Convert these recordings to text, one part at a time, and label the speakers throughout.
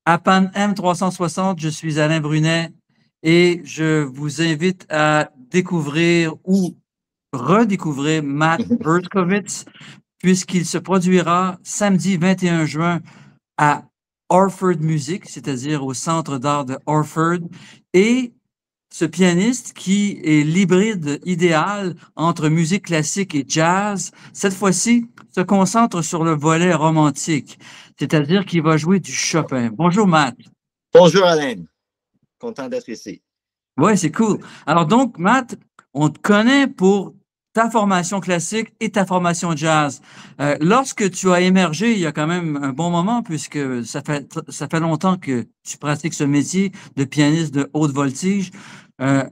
Speaker 1: À Pan M360, je suis Alain Brunet et je vous invite à découvrir ou redécouvrir Matt Berkowitz puisqu'il se produira samedi 21 juin à Orford Music, c'est-à-dire au Centre d'art de Orford. Et ce pianiste qui est l'hybride idéal entre musique classique et jazz, cette fois-ci, se concentre sur le volet romantique, c'est-à-dire qu'il va jouer du Chopin. Bonjour Matt.
Speaker 2: Bonjour Alain, content d'être ici.
Speaker 1: Ouais, c'est cool. Alors donc, Matt, on te connaît pour ta formation classique et ta formation jazz. Lorsque tu as émergé, il y a quand même un bon moment, puisque ça fait longtemps que tu pratiques ce métier de pianiste de haute voltige. Euh,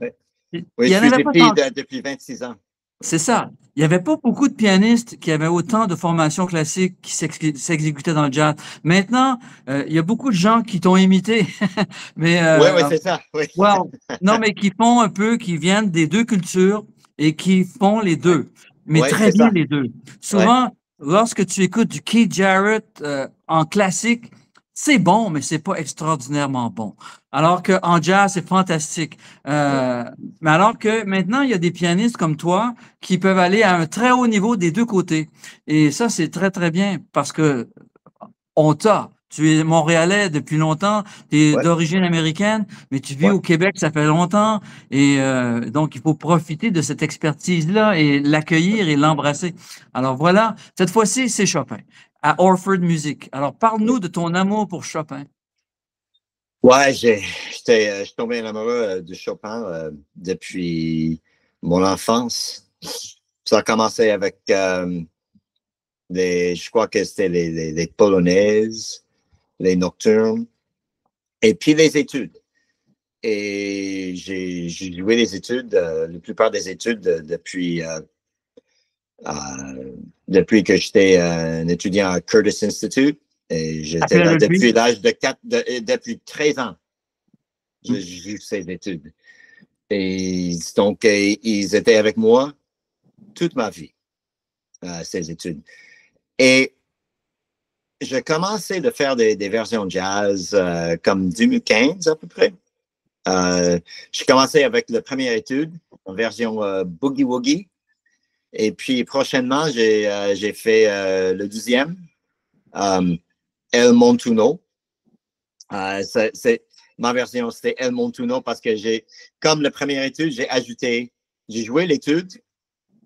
Speaker 1: il
Speaker 2: Oui,
Speaker 1: y
Speaker 2: je
Speaker 1: en
Speaker 2: suis
Speaker 1: avait pas tant.
Speaker 2: depuis 26 ans.
Speaker 1: C'est ça. Il n'y avait pas beaucoup de pianistes qui avaient autant de formations classiques qui s'exécutaient dans le jazz. Maintenant, il y a beaucoup de gens qui t'ont imité, mais
Speaker 2: Oui, oui, c'est ça. Oui.
Speaker 1: wow. Non, mais qui font un peu, qui viennent des deux cultures et qui font les
Speaker 2: Oui,
Speaker 1: deux, mais
Speaker 2: ouais,
Speaker 1: très
Speaker 2: c'est
Speaker 1: bien
Speaker 2: ça.
Speaker 1: les deux.
Speaker 2: Oui,
Speaker 1: Souvent, lorsque tu écoutes du Keith Jarrett en classique, c'est bon, mais c'est pas extraordinairement bon. Alors qu'en jazz, c'est fantastique.
Speaker 2: oui.
Speaker 1: Euh, mais alors que maintenant, il y a des pianistes comme toi qui peuvent aller à un très haut niveau des deux côtés. Et ça, c'est très, très bien parce que on t'a. Tu es Montréalais depuis longtemps, tu es
Speaker 2: Ouais,
Speaker 1: d'origine américaine, mais tu vis
Speaker 2: ouais.
Speaker 1: au Québec, ça fait longtemps. Et donc, il faut profiter de cette expertise-là et l'accueillir et l'embrasser. Alors voilà, cette fois-ci, c'est Chopin, à Orford Music. Alors, parle-nous de ton amour pour Chopin.
Speaker 2: Ouais, je suis tombé amoureux de Chopin depuis mon enfance. Ça a commencé avec je crois que c'était les polonaises, les nocturnes, et puis les études. Et j'ai joué les études, la plupart des études depuis que j'étais un étudiant à Curtis Institute. Et
Speaker 1: À
Speaker 2: j'étais là
Speaker 1: Philadelphie.
Speaker 2: depuis l'âge de 4, depuis 13 ans. J'ai eu ces études. Et donc, ils étaient avec moi toute ma vie, ces études. Et j'ai commencé à faire des versions jazz comme 2015 à peu près. J'ai commencé avec la première étude en version Boogie Woogie. Et puis prochainement, j'ai fait le deuxième, El Montuno. Ma version, c'était El Montuno parce que comme la première étude, j'ai joué l'étude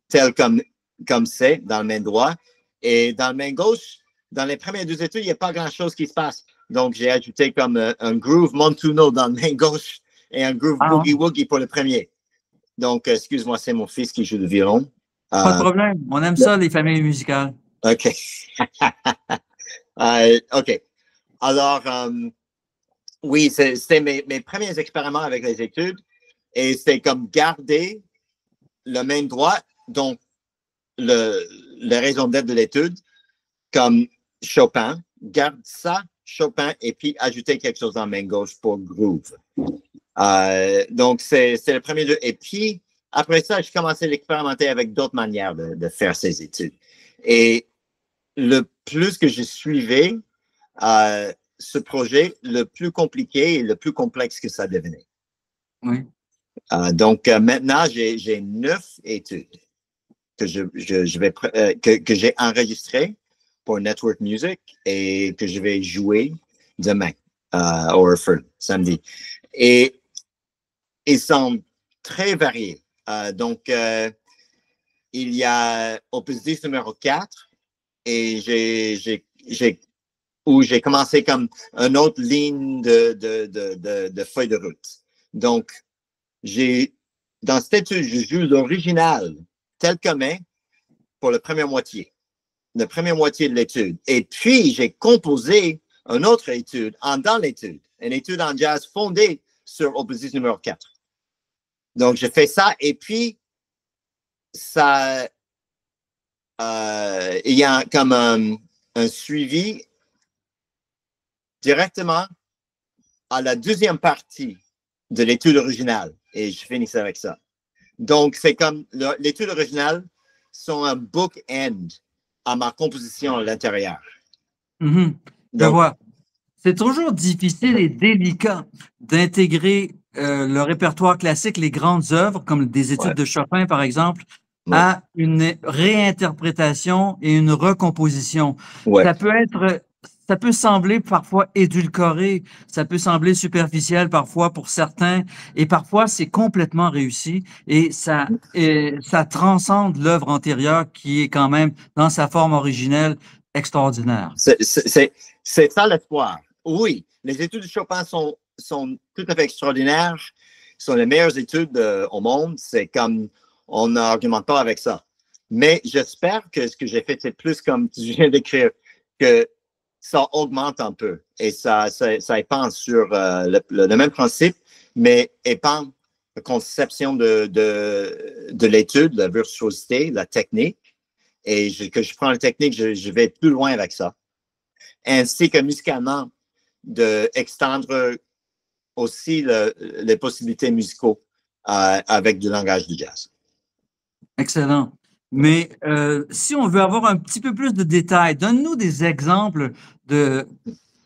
Speaker 2: telle comme c'est dans le main droit. Et dans le main gauche, dans les premières deux études, il n'y a pas grand-chose qui se passe. Donc, j'ai ajouté comme un groove Montuno dans le main gauche et un groove
Speaker 1: Ah,
Speaker 2: Boogie Woogie pour le premier. Donc, excuse-moi, c'est mon fils qui joue le violon.
Speaker 1: pas de
Speaker 2: Euh,
Speaker 1: problème. On aime ça, les familles musicales.
Speaker 2: OK. OK. Alors, oui, c'était mes premiers expériments avec les études et c'était comme garder le main droit, donc la raison d'être de l'étude, comme Chopin, garde ça, Chopin, et puis ajouter quelque chose en main gauche pour groove. Donc, c'est le premier deux. Et puis, après ça, j'ai commencé à expérimenter avec d'autres manières de faire ces études. Et le plus que je suivais ce projet, le plus compliqué et le plus complexe que ça devenait.
Speaker 1: Oui.
Speaker 2: Donc, maintenant, j'ai 9 études que j'ai enregistrées pour Network Music et que je vais jouer demain au Orford, samedi. Et ils sont très variés. Donc, il y a Opus 10 numéro 4 et où j'ai commencé comme une autre ligne de feuille de route. Donc, dans cette étude, je joue l'original tel que est pour la première moitié de l'étude. Et puis, j'ai composé une autre étude dans l'étude, une étude en jazz fondée sur Opus 10 numéro 4. Donc, je fais ça et puis, ça, il y a comme un suivi directement à la deuxième partie de l'étude originale. Et je finis avec ça. Donc, c'est comme l'étude originale sont un book-end à ma composition à l'intérieur.
Speaker 1: Mm-hmm. Je
Speaker 2: Donc,
Speaker 1: vois. C'est toujours difficile et délicat d'intégrer le répertoire classique, les grandes œuvres, comme des études
Speaker 2: Ouais.
Speaker 1: de Chopin, par exemple,
Speaker 2: Ouais.
Speaker 1: à une réinterprétation et une recomposition.
Speaker 2: Ouais.
Speaker 1: Ça peut sembler parfois édulcoré, ça peut sembler superficiel parfois pour certains, et parfois c'est complètement réussi et ça transcende l'œuvre antérieure qui est quand même, dans sa forme originelle, extraordinaire.
Speaker 2: C'est ça l'espoir. Oui, les études de Chopin sont tout à fait extraordinaires, sont les meilleures études au monde. C'est comme, on n'argumente pas avec ça. Mais j'espère que ce que j'ai fait, c'est plus comme tu viens d'écrire, que ça augmente un peu et ça épand sur le même principe, mais épand la conception de l'étude, la virtuosité, la technique. Et que je prends la technique, je vais plus loin avec ça. Ainsi que musicalement, d'extendre aussi les possibilités musicaux avec du langage du jazz.
Speaker 1: Excellent. Mais si on veut avoir un petit peu plus de détails, donne-nous des exemples de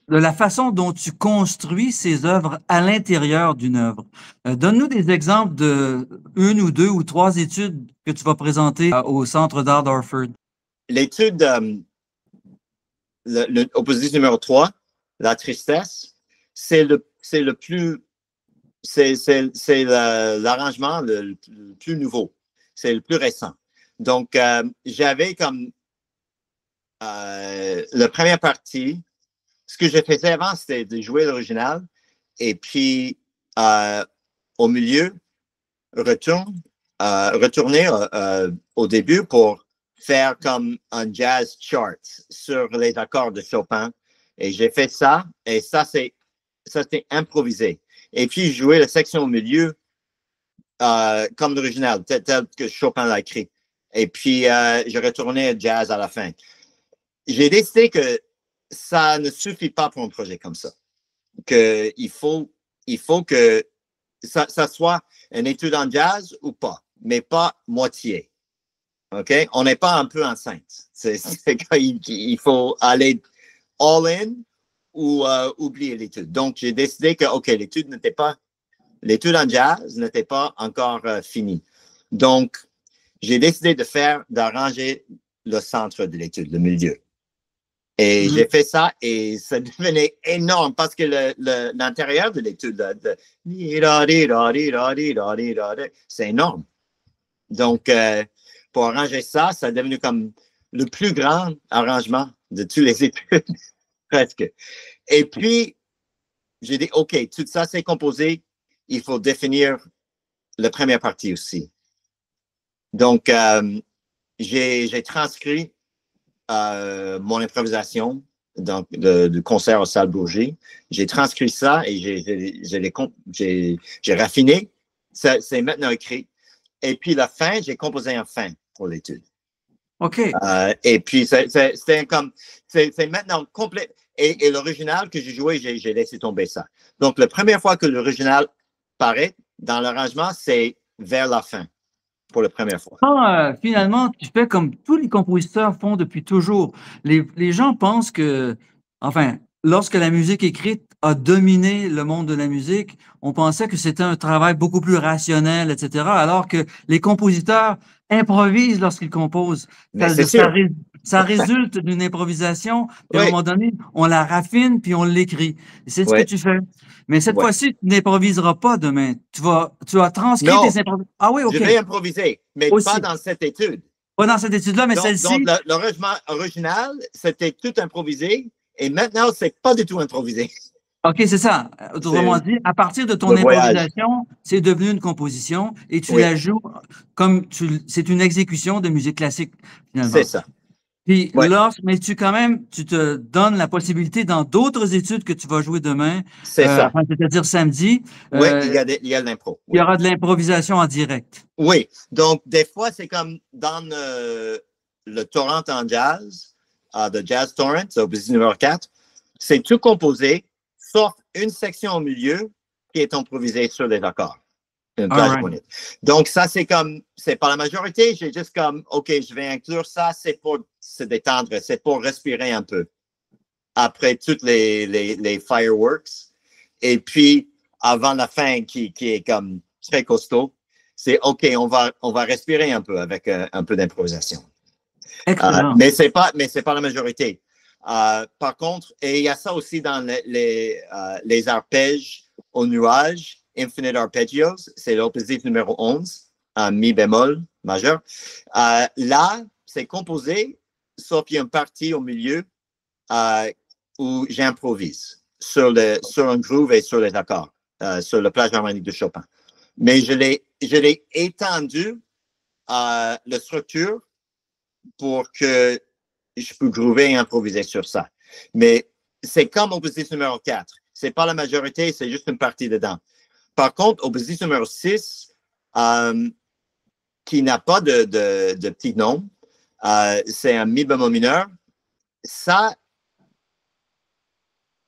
Speaker 1: la façon dont tu construis ces œuvres à l'intérieur d'une œuvre. Donne-nous des exemples de une ou deux ou trois études que tu vas présenter au Centre d'art d'Hartford.
Speaker 2: L'étude, opposition numéro 3, la tristesse, c'est l'arrangement le plus nouveau. C'est le plus récent. Donc, j'avais comme la première partie, ce que je faisais avant, c'était de jouer l'original et puis au milieu, retourner au début pour faire comme un jazz chart sur les accords de Chopin. Et j'ai fait ça, et ça, c'était improvisé. Et puis, jouer la section au milieu comme l'original, tel que Chopin l'a écrit. Et puis, j'ai retourné jazz à la fin. J'ai décidé que ça ne suffit pas pour un projet comme ça. Il faut que ça soit une étude en jazz ou pas, mais pas moitié. OK? On n'est pas un peu enceinte. Il faut aller all-in ou oublier l'étude. Donc, j'ai décidé que, OK, l'étude en jazz n'était pas encore finie. Donc, j'ai décidé d'arranger le centre de l'étude, le milieu. Et j'ai fait ça et ça devenait énorme parce que l'intérieur de l'étude, c'est énorme. Donc, pour arranger ça, ça est devenu comme le plus grand arrangement de tous les études, presque. Et puis, j'ai dit, OK, tout ça, c'est composé. Il faut définir la première partie aussi. Donc, j'ai transcrit mon improvisation de concert au Salle Bourget. J'ai transcrit ça et j'ai raffiné. C'est maintenant écrit. Et puis, la fin, j'ai composé un fin pour l'étude.
Speaker 1: OK.
Speaker 2: Et puis, c'est maintenant complet. Et l'original que j'ai joué, j'ai laissé tomber ça. Donc, la première fois que l'original paraît dans l'arrangement, c'est vers la fin, pour la première fois.
Speaker 1: Finalement, tu fais comme tous les compositeurs font depuis toujours. Les gens pensent que, enfin, lorsque la musique écrite a dominé le monde de la musique, on pensait que c'était un travail beaucoup plus rationnel, etc., alors que les compositeurs improvisent lorsqu'ils composent. Ça résulte d'une improvisation, puis à un moment donné, on la raffine, puis on l'écrit. C'est ce que tu fais. Mais cette fois-ci, tu n'improviseras pas demain. Tu vas transcrire tes improvisations. Ah oui, OK.
Speaker 2: Je vais improviser, mais pas dans cette étude.
Speaker 1: Pas dans cette étude-là, mais celle-ci.
Speaker 2: Donc, l'arrangement original, c'était tout improvisé, et maintenant, c'est pas du tout improvisé.
Speaker 1: OK, c'est ça. Autrement dit, à partir de ton improvisation, c'est devenu une composition et tu la joues comme c'est une exécution de musique classique, finalement.
Speaker 2: C'est ça.
Speaker 1: Puis mais tu te donnes la possibilité dans d'autres études que tu vas jouer demain, c'est-à-dire samedi.
Speaker 2: Oui, il y a de l'impro.
Speaker 1: Il y aura de l'improvisation en direct.
Speaker 2: Oui, donc des fois, c'est comme dans le torrent en jazz, de Jazz Torrent, opposition numéro 4, c'est tout composé, sauf une section au milieu qui est improvisée sur les accords. Donc, ça, c'est pas la majorité. J'ai juste comme, OK, je vais inclure ça, c'est pour se détendre, c'est pour respirer un peu. après toutes les fireworks. Et puis, avant la fin, qui est comme très costaud, c'est OK, on va respirer un peu avec un peu d'improvisation.
Speaker 1: Excellent.
Speaker 2: Mais c'est pas la majorité. Par contre, et il y a ça aussi dans les arpèges au nuage, Infinite Arpeggios, c'est l'oppositif numéro 11, mi bémol majeur. Là, c'est composé, sauf qu'il y a une partie au milieu où j'improvise sur un groove et sur les accords, sur le plage harmonique de Chopin. Mais je l'ai étendu la structure pour que je peux groover et improviser sur ça. Mais c'est comme oppositif numéro 4. C'est pas la majorité, c'est juste une partie dedans. Par contre, oppositif numéro 6, qui n'a pas de petit nombre, c'est un mi bémol mineur. Ça,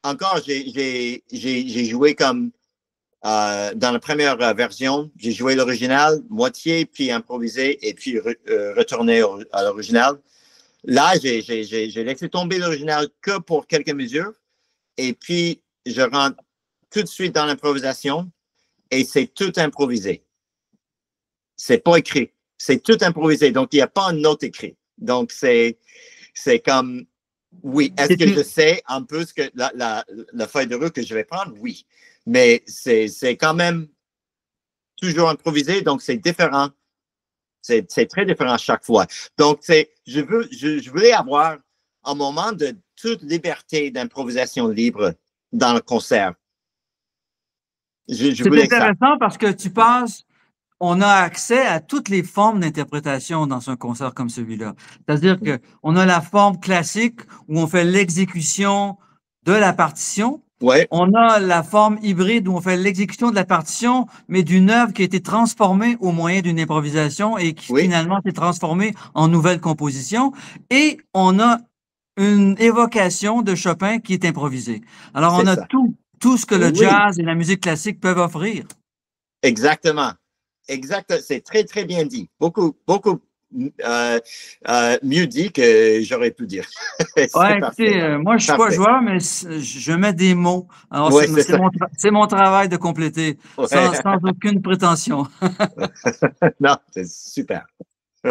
Speaker 2: encore, j'ai joué comme dans la première version, j'ai joué l'original, moitié, puis improvisé, et puis retourné à l'original. Là, j'ai laissé tomber l'original que pour quelques mesures, et puis je rentre tout de suite dans l'improvisation, et c'est tout improvisé. C'est pas écrit, c'est tout improvisé, donc il n'y a pas une note écrite. Donc, c'est comme, oui, est-ce que je sais un peu ce que la feuille de route que je vais prendre? Oui, mais c'est quand même toujours improvisé, donc c'est différent. C'est très différent chaque fois. Donc, je voulais avoir un moment de toute liberté d'improvisation libre dans le concert.
Speaker 1: C'est intéressant parce que on a accès à toutes les formes d'interprétation dans un concert comme celui-là. C'est-à-dire qu'on a la forme classique où on fait l'exécution de la partition.
Speaker 2: Ouais.
Speaker 1: On a la forme hybride où on fait l'exécution de la partition, mais d'une œuvre qui a été transformée au moyen d'une improvisation et qui finalement s'est transformée en nouvelle composition. Et on a une évocation de Chopin qui est improvisée. Alors, on a tout ce que le jazz et la musique classique peuvent offrir.
Speaker 2: Exactement. Exact, c'est très, très bien dit. Beaucoup mieux dit que j'aurais pu dire.
Speaker 1: Ouais, écoutez, moi, je suis pas joueur, mais je mets des mots. Alors, c'est mon travail de compléter, sans aucune prétention.
Speaker 2: Non, c'est super.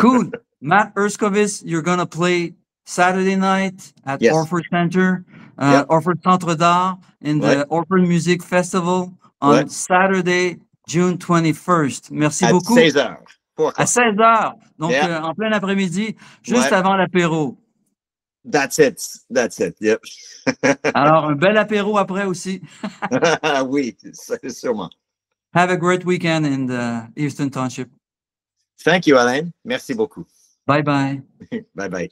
Speaker 1: Cool. Matt Erskovitz, you're going to play Saturday night at Orford Center, Orford Centre d'Art, in the Orford Music Festival on Saturday, June 21st. Merci beaucoup.
Speaker 2: À 16h.
Speaker 1: À 16h. Donc, en plein après-midi, juste avant l'apéro.
Speaker 2: That's it. Yep.
Speaker 1: Alors, un bel apéro après aussi.
Speaker 2: Oui, sûrement.
Speaker 1: Have a great weekend in the Eastern Township.
Speaker 2: Thank you, Alain. Merci beaucoup.
Speaker 1: Bye-bye.
Speaker 2: Bye-bye.